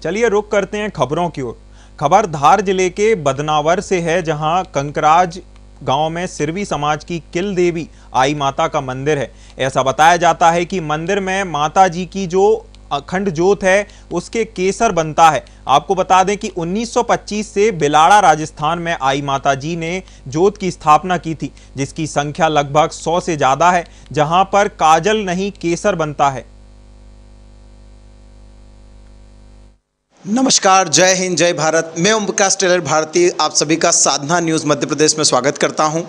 चलिए रुक करते हैं खबरों की ओर। खबर धार जिले के बदनावर से है, जहां कंकराज गांव में सिरवी समाज की किल देवी आई माता का मंदिर है। ऐसा बताया जाता है कि मंदिर में माता जी की जो अखंड जोत है उसके केसर बनता है। आपको बता दें कि 1925 से बिलाड़ा राजस्थान में आई माता जी ने जोत की स्थापना की थी, जिसकी संख्या लगभग 100 से ज्यादा है, जहां पर काजल नहीं केसर बनता है। नमस्कार, जय हिंद, जय भारत। मैं ओम प्रकाश टेलर भारती आप सभी का साधना न्यूज़ मध्य प्रदेश में स्वागत करता हूं।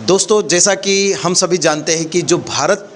दोस्तों, जैसा कि हम सभी जानते हैं कि जो भारत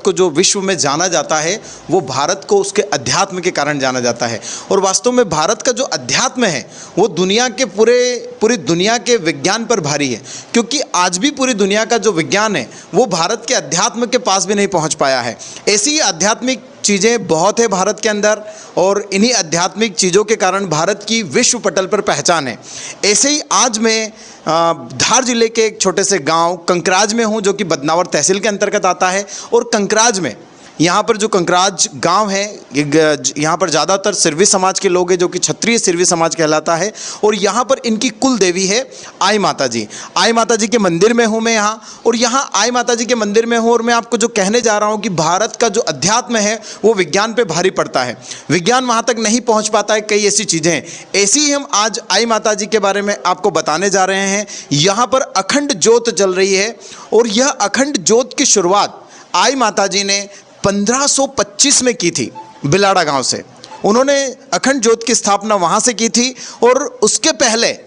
को जो विश्व में जाना जाता है वो भारत को उसके अध्यात्म के कारण जाना जाता है। और वास्तव में भारत का जो अध्यात्म है वो दुनिया के पूरी दुनिया के विज्ञान पर भारी है, क्योंकि आज भी पूरी दुनिया का जो विज्ञान है वो भारत के अध्यात्म के पास भी नहीं पहुंच पाया है। ऐसी आध्यात्मिक चीज़ें बहुत है भारत के अंदर, और इन्हीं आध्यात्मिक चीज़ों के कारण भारत की विश्व पटल पर पहचान है। ऐसे ही आज मैं धार जिले के एक छोटे से गांव कंकराज में हूं, जो कि बदनावर तहसील के अंतर्गत आता है। और कंकराज में यहाँ पर जो कंकराज गांव है, यहाँ पर ज़्यादातर सिरवी समाज के लोग हैं, जो कि क्षत्रिय सिरवी समाज कहलाता है। और यहाँ पर इनकी कुल देवी है आई माता जी। आई माता जी के मंदिर में हूँ मैं यहाँ, और यहाँ आई माता जी के मंदिर में हूँ। और मैं आपको जो कहने जा रहा हूँ कि भारत का जो अध्यात्म है वो विज्ञान पे भारी पड़ता है। विज्ञान वहाँ तक नहीं पहुँच पाता है, कई ऐसी चीज़ें हैं। ऐसी ही हम आज आई माता जी के बारे में आपको बताने जा रहे हैं। यहाँ पर अखंड ज्योत जल रही है, और यह अखंड ज्योत की शुरुआत आई माता जी ने 1525 में की थी बिलाड़ा गांव से। उन्होंने अखंड ज्योत की स्थापना वहां से की थी। और उसके पहले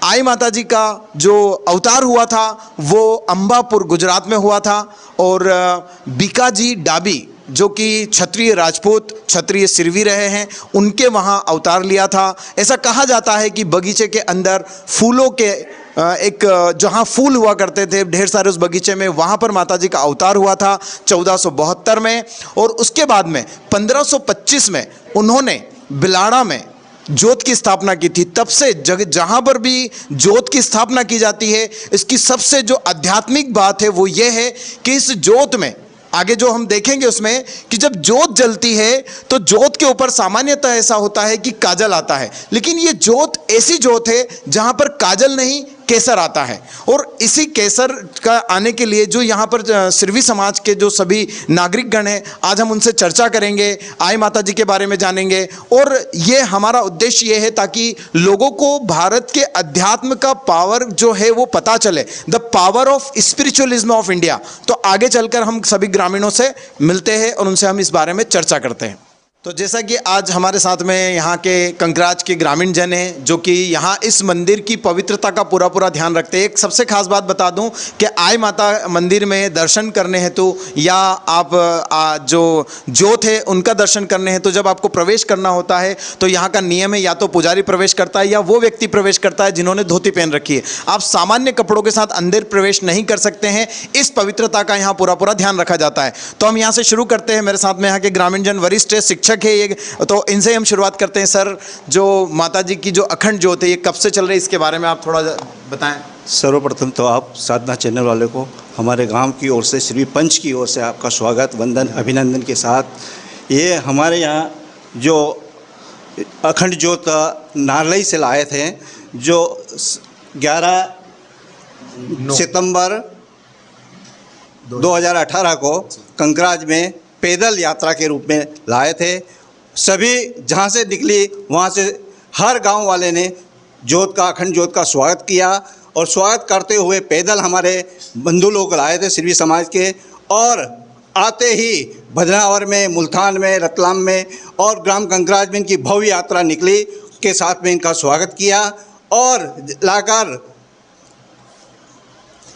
आई माता जी का जो अवतार हुआ था वो अंबापुर गुजरात में हुआ था। और बीकाजी डाबी, जो कि क्षत्रिय राजपूत क्षत्रिय सिरवी रहे हैं, उनके वहाँ अवतार लिया था। ऐसा कहा जाता है कि बगीचे के अंदर फूलों के एक जहाँ फूल हुआ करते थे ढेर सारे उस बगीचे में, वहाँ पर माताजी का अवतार हुआ था 1472 में। और उसके बाद में 1525 में उन्होंने बिलाड़ा में ज्योत की स्थापना की थी। तब से जहाँ पर भी ज्योत की स्थापना की जाती है, इसकी सबसे जो आध्यात्मिक बात है वो ये है कि इस ज्योत में आगे जो हम देखेंगे उसमें कि जब ज्योत जलती है तो ज्योत के ऊपर सामान्यतः ऐसा होता है कि काजल आता है, लेकिन ये ज्योत ऐसी ज्योत है जहां पर काजल नहीं केसर आता है। और इसी केसर का आने के लिए जो यहाँ पर सिरवी समाज के जो सभी नागरिकगण हैं, आज हम उनसे चर्चा करेंगे, आई माता जी के बारे में जानेंगे। और ये हमारा उद्देश्य ये है ताकि लोगों को भारत के अध्यात्म का पावर जो है वो पता चले, the power of spiritualism of India. तो आगे चलकर हम सभी ग्रामीणों से मिलते हैं और उनसे हम इस बारे में चर्चा करते हैं। तो जैसा कि आज हमारे साथ में यहाँ के कंकराज के ग्रामीण जन हैं, जो कि यहाँ इस मंदिर की पवित्रता का पूरा ध्यान रखते हैं। एक सबसे खास बात बता दूं कि आई माता मंदिर में दर्शन करने हेतु या आप जो ज्योत है उनका दर्शन करने हेतु जब आपको प्रवेश करना होता है तो यहाँ का नियम है, या तो पुजारी प्रवेश करता है या वो व्यक्ति प्रवेश करता है जिन्होंने धोती पहन रखी है। आप सामान्य कपड़ों के साथ अंदर प्रवेश नहीं कर सकते हैं। इस पवित्रता का यहाँ पूरा ध्यान रखा जाता है। तो हम यहाँ से शुरू करते हैं। मेरे साथ में यहाँ के ग्रामीण जन वरिष्ठ शिक्षक है ये, तो इनसे हम शुरुआत करते हैं। सर, जो माता जी की जो अखंड ज्योत है ये कब से चल रही है, इसके बारे में आप थोड़ा बताएं। सर्वप्रथम तो आप साधना चैनल वाले को हमारे गांव की ओर से, श्री पंच की ओर से आपका स्वागत वंदन अभिनंदन के साथ। ये हमारे यहाँ जो अखंड ज्योत नारलई से लाए थे, जो 11 सितंबर 2018 को कंकराज में पैदल यात्रा के रूप में लाए थे। सभी जहाँ से निकली वहाँ से हर गांव वाले ने ज्योत का, अखंड ज्योत का स्वागत किया। और स्वागत करते हुए पैदल हमारे बंधु लोग लाए थे सिरवी समाज के, और आते ही बदनावर में, मुल्तान में, रतलाम में और ग्राम कंकराज में इनकी भव्य यात्रा निकली। के साथ में इनका स्वागत किया और लाकर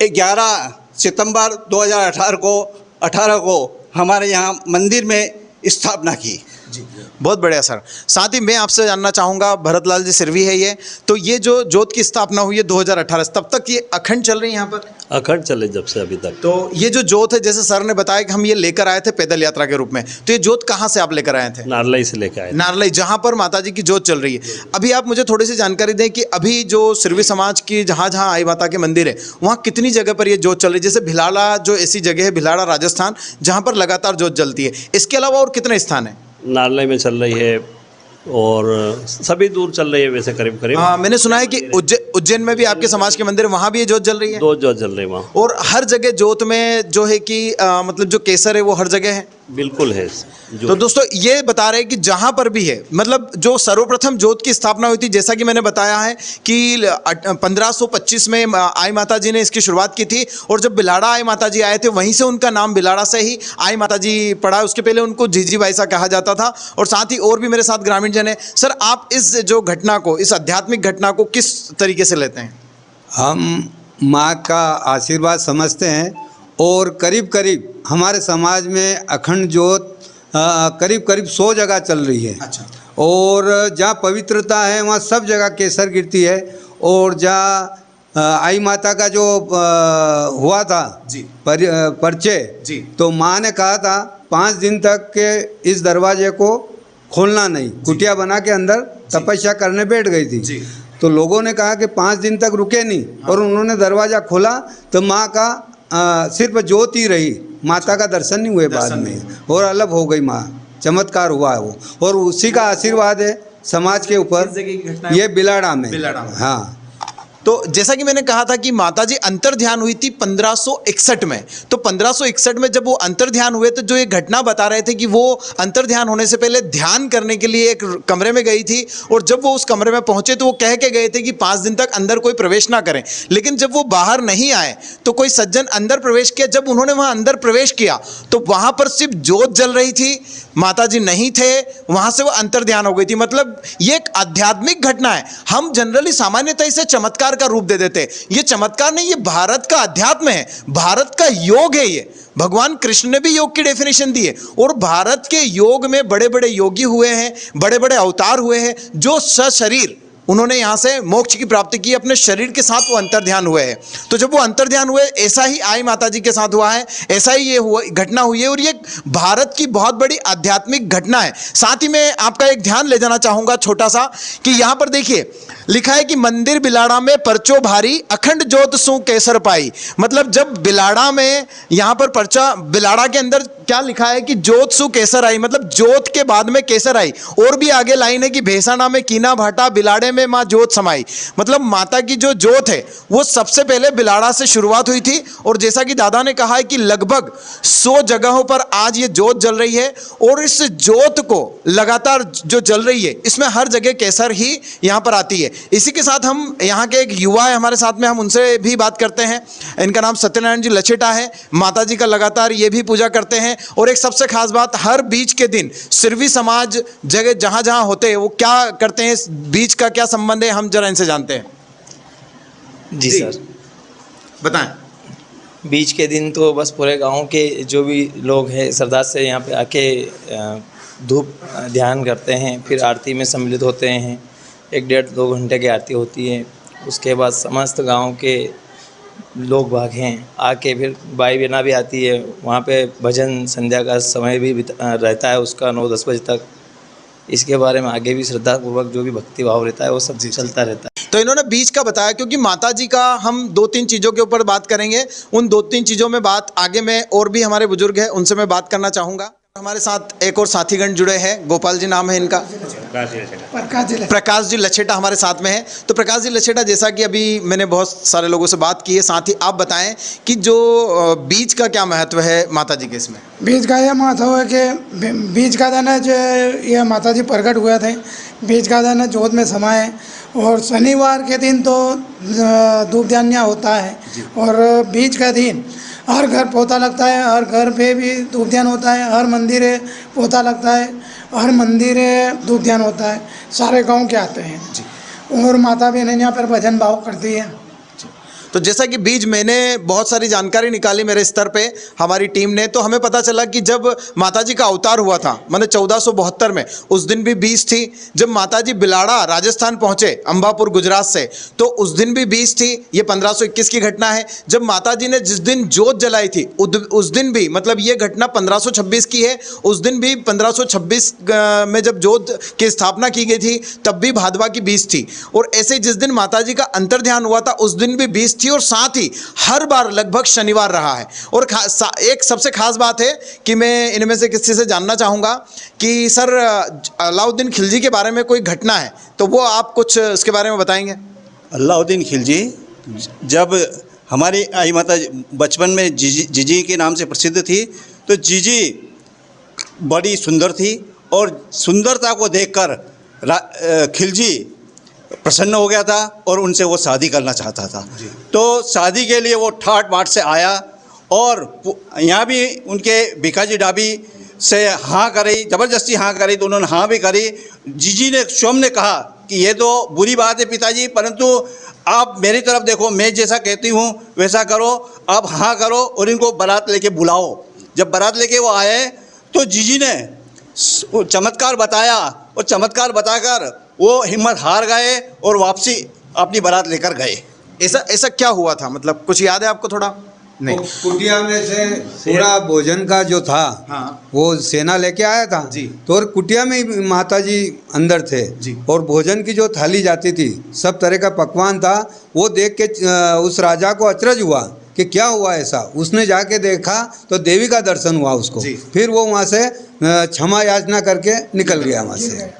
11 सितंबर 2018 को हमारे यहाँ मंदिर में स्थापना की। जी, बहुत बढ़िया सर। साथ ही मैं आपसे जानना चाहूँगा, भरतलाल जी सिरवी है ये, तो ये जो ज्योत की स्थापना हुई है 2018, तब तक ये अखंड चल रही है यहाँ पर? अखंड चले जब से अभी तक। तो ये जो ज्योत है, जैसे सर ने बताया कि हम ये लेकर आए थे पैदल यात्रा के रूप में, तो ये ज्योत कहाँ से आप लेकर आए थे? नारलई से लेकर आए। नारलई, जहाँ पर माता जी की ज्योत चल रही है। अभी आप मुझे थोड़ी सी जानकारी दें कि अभी जो सिरवी समाज की जहाँ जहाँ आई माता के मंदिर है वहाँ कितनी जगह पर ये ज्योत चल रही है? जैसे भिलाड़ा जो ऐसी जगह है, भिलाड़ा राजस्थान, जहाँ पर लगातार ज्योत जलती है, इसके अलावा और कितने स्थान है? नारलई में चल रही है, और सभी दूर चल रही है वैसे करीब करीब। मैंने सुना है कि उज्जैन में भी आपके समाज के मंदिर, वहाँ भी ये जोत जल रही है। 2 जोत जल रही है वहाँ। और हर जगह जोत में जो है कि मतलब जो केसर है वो हर जगह है। बिल्कुल है तो दोस्तों ये बता रहे हैं कि जहां पर भी है, मतलब जो सर्वप्रथम जोत की स्थापना हुई थी, जैसा कि मैंने बताया है कि 1525 में आई माता जी ने इसकी शुरुआत की थी। और जब बिलाड़ा आई माता जी आए थे, वहीं से उनका नाम बिलाड़ा से ही आई माता जी पड़ा। उसके पहले उनको जीजी बाई सा कहा जाता था। और साथ ही और भी मेरे साथ ग्रामीण जन है। सर, आप इस जो घटना को, इस आध्यात्मिक घटना को किस तरीके से लेते हैं? हम माँ का आशीर्वाद समझते हैं और करीब करीब हमारे समाज में अखंड जोत करीब करीब 100 जगह चल रही है। अच्छा। और जहाँ पवित्रता है वहाँ सब जगह केसर गिरती है। और जहाँ आई माता का जो हुआ था जी परिचय जी, तो माँ ने कहा था 5 दिन तक के इस दरवाजे को खोलना नहीं। कुटिया बना के अंदर तपस्या करने बैठ गई थी जी। तो लोगों ने कहा कि 5 दिन तक रुके नहीं। और उन्होंने दरवाज़ा खोला तो माँ का सिर्फ ज्योत ही रही, माता का दर्शन नहीं हुए बाद में, और अलग हो गई माँ। चमत्कार हुआ है वो, और उसी का आशीर्वाद है समाज के ऊपर। ये बिलाड़ा में। हाँ। तो जैसा कि मैंने कहा था कि माता जी अंतर ध्यान हुई थी 1561 में। तो 1561 में जब वो अंतर ध्यान हुए तो जो ये घटना बता रहे थे कि वो अंतर ध्यान होने से पहले ध्यान करने के लिए एक कमरे में गई थी। और जब वो उस कमरे में पहुंचे तो वो कह के गए थे कि 5 दिन तक अंदर कोई प्रवेश ना करें। लेकिन जब वो बाहर नहीं आए तो कोई सज्जन अंदर प्रवेश किया। जब उन्होंने वहाँ अंदर प्रवेश किया तो वहाँ पर सिर्फ जोत जल रही थी, माता जी नहीं थे। वहाँ से वो अंतर ध्यान हो गई थी। मतलब ये एक आध्यात्मिक घटना है। हम जनरली सामान्यतः इसे चमत्कार का रूप दे देते। ये चमत्कार नहीं, ये भारत का अध्यात्म है, भारत का योग है। ये भगवान कृष्ण ने भी योग की डेफिनेशन दी है। और भारत के योग में बड़े बड़े योगी हुए हैं, बड़े बड़े अवतार हुए हैं, जो सशरीर उन्होंने यहाँ से मोक्ष की प्राप्ति की। अपने शरीर के साथ वो अंतर ध्यान हुए हैं। तो जब वो अंतर ध्यान हुए, ऐसा ही आई माता जी के साथ हुआ है, ऐसा ही ये हुआ घटना हुई है। और ये भारत की बहुत बड़ी आध्यात्मिक घटना है। साथ ही मैं आपका एक ध्यान ले जाना चाहूँगा छोटा सा, कि यहाँ पर देखिए लिखा है कि मंदिर बिलाड़ा में परचो भारी, अखंड जोत सु केसर पाई। मतलब जब बिलाड़ा में, यहाँ पर पर्चा बिलाड़ा के अंदर क्या लिखा है कि जोत सु केसर आई, मतलब जोत के बाद में केसर आई। और भी आगे लाइन है कि भेसाना में कीना भाटा, बिलाड़े में माँ जोत समाई। मतलब माता की जो जोत है वो सबसे पहले बिलाड़ा से शुरुआत हुई थी। और जैसा कि दादा ने कहा है कि लगभग 100 जगहों पर आज ये जोत जल रही है। और इस जोत को लगातार जो जल रही है, इसमें हर जगह केसर ही यहाँ पर आती है। इसी के साथ हम यहाँ के एक युवा है हमारे साथ में, हम उनसे भी बात करते हैं। इनका नाम सत्यनारायण जी लचेटा है। माता जी का लगातार ये भी पूजा करते हैं। और एक सबसे खास बात, हर बीच के दिन सिरवी समाज जगह जहाँ जहाँ होते हैं वो क्या करते हैं, इस बीच का क्या संबंध है, हम जरा इनसे जानते हैं। जी सर, बताएं। बीच के दिन तो बस पूरे गांव के जो भी लोग हैं श्रद्धा से यहाँ पे आके धूप ध्यान करते हैं, फिर आरती में सम्मिलित होते हैं। 1-1.5-2 घंटे की आरती होती है। उसके बाद समस्त गांव के लोग भाग हैं आके, फिर बाई बहना भी आती है। वहाँ पे भजन संध्या का समय भी रहता है उसका 9-10 बजे तक। इसके बारे में आगे भी श्रद्धापूर्वक जो भी भक्ति भाव रहता है वो सब चलता रहता है। तो इन्होंने बीज का बताया, क्योंकि माता जी का हम 2-3 चीज़ों के ऊपर बात करेंगे। उन 2-3 चीज़ों में बात आगे में, और भी हमारे बुजुर्ग हैं उनसे मैं बात करना चाहूँगा। हमारे साथ एक और साथीगण जुड़े हैं, गोपाल जी नाम है इनका, प्रकाश जी लचेटा हमारे साथ में है। तो प्रकाश जी लचेटा, जैसा कि अभी मैंने बहुत सारे लोगों से बात की है, साथ ही आप बताएं कि जो बीज का क्या महत्व है माता जी के इसमें? बीज का यह महत्व है कि बीज का दाना जो ये माता जी प्रकट हुए थे, बीज का दाना जोत में समाये। और शनिवार के दिन तो धूप ध्यान होता है। और बीज का दिन हर घर पोता लगता है, हर घर पे भी धूप ध्यान होता है, हर मंदिर पोता लगता है, हर मंदिर धूप ध्यान होता है। सारे गांव के आते हैं और माता बहन यहाँ पर भजन भाव करती है। तो जैसा कि बीज, मैंने बहुत सारी जानकारी निकाली मेरे स्तर पे, हमारी टीम ने, तो हमें पता चला कि जब माताजी का अवतार हुआ था, मतलब 1472 में, उस दिन भी बीज थी। जब माताजी बिलाड़ा राजस्थान पहुंचे अंबापुर गुजरात से, तो उस दिन भी बीज थी। ये 1521 की घटना है। जब माताजी ने जिस दिन जोत जलाई थी उस दिन भी, मतलब ये घटना 1526 की है, उस दिन भी 1526 में जब जोत की स्थापना की गई थी तब भी भादवा की बीज थी। और ऐसे जिस दिन माताजी का अंतर ध्यान हुआ था उस दिन भी बीज थी और साथ ही हर बार लगभग शनिवार रहा है। और एक सबसे खास बात है कि मैं इनमें से किसी से जानना चाहूँगा कि सर अलाउद्दीन खिलजी के बारे में कोई घटना है तो वो आप कुछ इसके बारे में बताएंगे। अलाउद्दीन खिलजी जब हमारी आई माता बचपन में जीजी के नाम से प्रसिद्ध थी, तो जीजी बड़ी सुंदर थी और सुंदरता को देखकर खिलजी प्रसन्न हो गया था और उनसे वो शादी करना चाहता था। तो शादी के लिए वो ठाट बाट से आया और यहाँ भी उनके भिखाजी डाबी से हाँ करी, ज़बरदस्ती हाँ करी, तो उन्होंने हाँ भी करी। जीजी ने स्वयं ने कहा कि ये तो बुरी बात है पिताजी, परंतु आप मेरी तरफ देखो, मैं जैसा कहती हूँ वैसा करो, आप हाँ करो और इनको बारात लेके बुलाओ। जब बारात लेके वो आए तो जीजी ने चमत्कार बताया और चमत्कार बताकर वो हिम्मत हार गए और वापसी अपनी बारात लेकर गए। ऐसा क्या हुआ था, मतलब कुछ याद है आपको थोड़ा? नहीं, कुटिया में से पूरा भोजन का जो था, हाँ, वो सेना लेके आया था जी। तो और कुटिया में ही माता जी अंदर थे जी। और भोजन की जो थाली जाती थी, सब तरह का पकवान था। वो देख के उस राजा को अचरज हुआ कि क्या हुआ ऐसा। उसने जाके देखा तो देवी का दर्शन हुआ उसको। फिर वो वहाँ से क्षमा याचना करके निकल गया वहाँ से।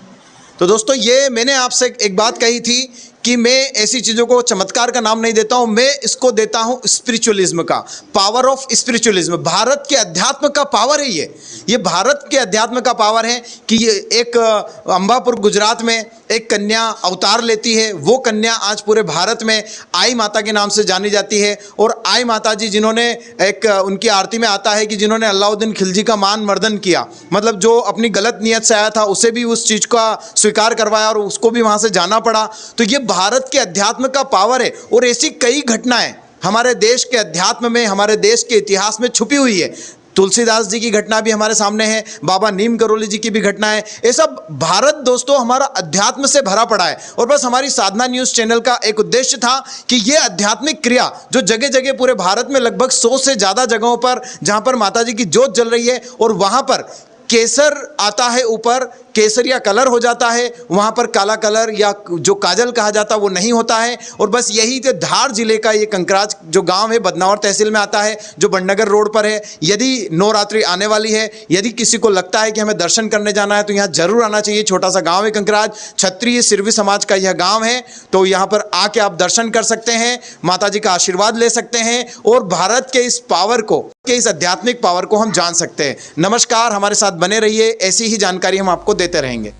तो दोस्तों, ये मैंने आपसे एक बात कही थी कि मैं ऐसी चीज़ों को चमत्कार का नाम नहीं देता हूँ, मैं इसको देता हूँ स्पिरिचुअलिज्म का, पावर ऑफ स्पिरिचुअलिज्म। भारत के अध्यात्म का पावर है ये भारत के अध्यात्म का पावर है कि ये एक अंबापुर गुजरात में एक कन्या अवतार लेती है। वो कन्या आज पूरे भारत में आई माता के नाम से जानी जाती है। और आई माता जी जिन्होंने एक उनकी आरती में आता है कि जिन्होंने अलाउद्दीन खिलजी का मान मर्दन किया, मतलब जो अपनी गलत नीयत से आया था उसे भी उस चीज़ का स्वीकार करवाया और उसको भी वहाँ से जाना पड़ा। तो ये भारत के अध्यात्म का पावर है। और ऐसी कई घटनाएं हमारे देश के अध्यात्म में, हमारे देश के इतिहास में छुपी हुई है। तुलसीदास जी की घटना भी हमारे सामने है, बाबा नीम करोली जी की भी घटना है। ये सब भारत दोस्तों हमारा अध्यात्म से भरा पड़ा है। और बस हमारी साधना न्यूज़ चैनल का एक उद्देश्य था कि ये आध्यात्मिक क्रिया जो जगह जगह पूरे भारत में लगभग 100 से ज़्यादा जगहों पर जहाँ पर माता जी की जोत जल रही है और वहाँ पर केसर आता है, ऊपर केसरिया कलर हो जाता है, वहाँ पर काला कलर या जो काजल कहा जाता है वो नहीं होता है। और बस यही तो धार जिले का ये कंकराज जो गांव है, बदनावर तहसील में आता है, जो बड़नगर रोड पर है। यदि नवरात्रि आने वाली है, यदि किसी को लगता है कि हमें दर्शन करने जाना है तो यहाँ जरूर आना चाहिए। छोटा सा गाँव है कंकराज, क्षत्रिय सिरवी समाज का यह गाँव है। तो यहाँ पर आके आप दर्शन कर सकते हैं, माता जी का आशीर्वाद ले सकते हैं और भारत के इस पावर को, के इस आध्यात्मिक पावर को हम जान सकते हैं। नमस्कार, हमारे साथ बने रहिए, ऐसी ही जानकारी हम आपको देते रहेंगे।